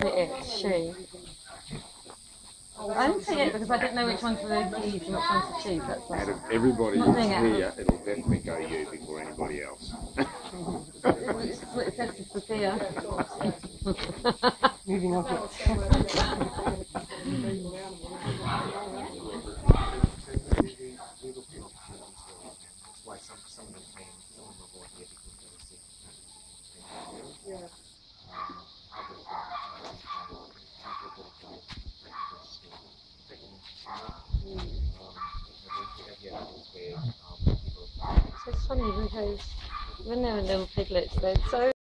it, she. I didn't say it because I didn't know which ones were the keys and which ones were sheep. That's why. Out of everybody Not who's doing it. here, it'll definitely go you before anybody else. It's what it says to Sophia. Moving on. So it's funny because when they were little piglets, they're so